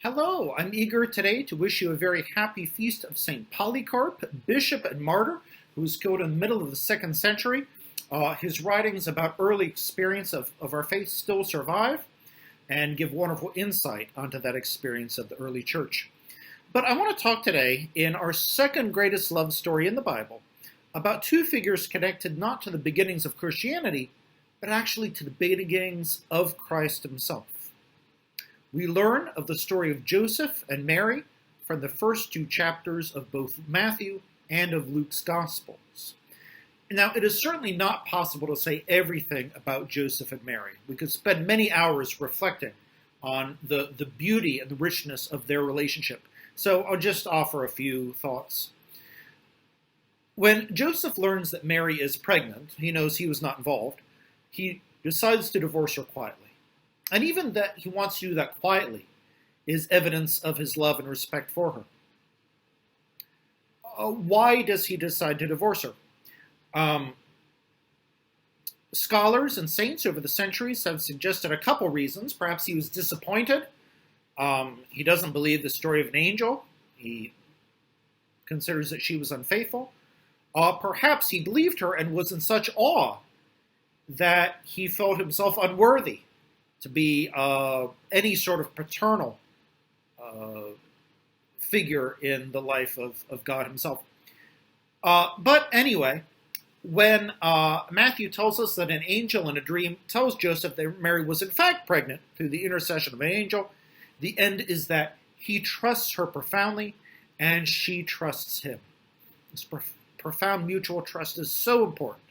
Hello, I'm eager today to wish you a very happy feast of St. Polycarp, bishop and martyr, who was killed in the middle of the 2nd century. His writings about early experience of our faith still survive and give wonderful insight onto that experience of the early church. But I want to talk today, in our second greatest love story in the Bible, about two figures connected not to the beginnings of Christianity, but actually to the beginnings of Christ himself. We learn of the story of Joseph and Mary from the first two chapters of both Matthew and of Luke's Gospels. Now, it is certainly not possible to say everything about Joseph and Mary. We could spend many hours reflecting on the beauty and the richness of their relationship. So I'll just offer a few thoughts. When Joseph learns that Mary is pregnant, he knows he was not involved, he decides to divorce her quietly. And even that he wants to do that quietly is evidence of his love and respect for her. Why does he decide to divorce her? Scholars and saints over the centuries have suggested a couple reasons. Perhaps he was disappointed. He doesn't believe the story of an angel. He considers that she was unfaithful. Perhaps he believed her and was in such awe that he felt himself unworthy to be any sort of paternal figure in the life of God himself. But anyway, when Matthew tells us that an angel in a dream tells Joseph that Mary was in fact pregnant through the intercession of an angel, the end is that he trusts her profoundly and she trusts him. This profound mutual trust is so important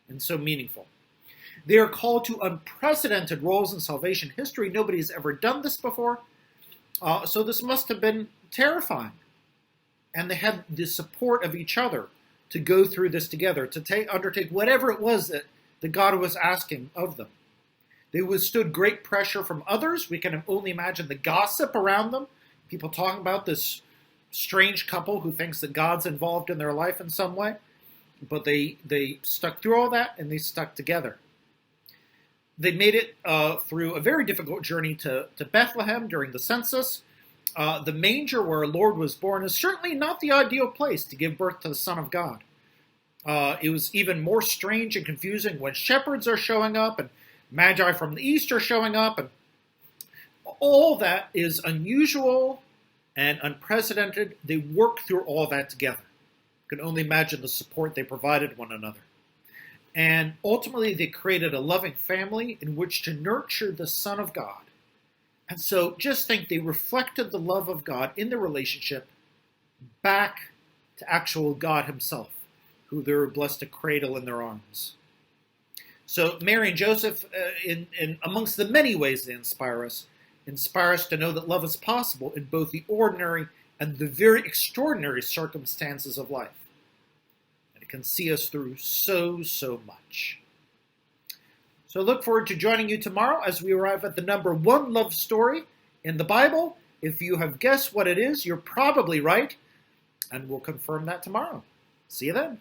and so meaningful. They are called to unprecedented roles in salvation history. Nobody has ever done this before. So this must have been terrifying. And they had the support of each other to go through this together, to undertake whatever it was that God was asking of them. They withstood great pressure from others. We can only imagine the gossip around them. People talking about this strange couple who thinks that God's involved in their life in some way. But they stuck through all that and they stuck together. They made it through a very difficult journey to Bethlehem during the census. The manger where our Lord was born is certainly not the ideal place to give birth to the Son of God. It was even more strange and confusing when shepherds are showing up and magi from the east are showing up. And all that is unusual and unprecedented. They worked through all that together. You can only imagine the support they provided one another. And ultimately, they created a loving family in which to nurture the Son of God. And so just think, they reflected the love of God in the relationship back to actual God himself, who they were blessed to cradle in their arms. So Mary and Joseph, in amongst the many ways they inspire us to know that love is possible in both the ordinary and the very extraordinary circumstances of life. Can see us through so much. So I look forward to joining you tomorrow as we arrive at the number 1 love story in the Bible. If you have guessed what it is, you're probably right, and we'll confirm that tomorrow. See you then.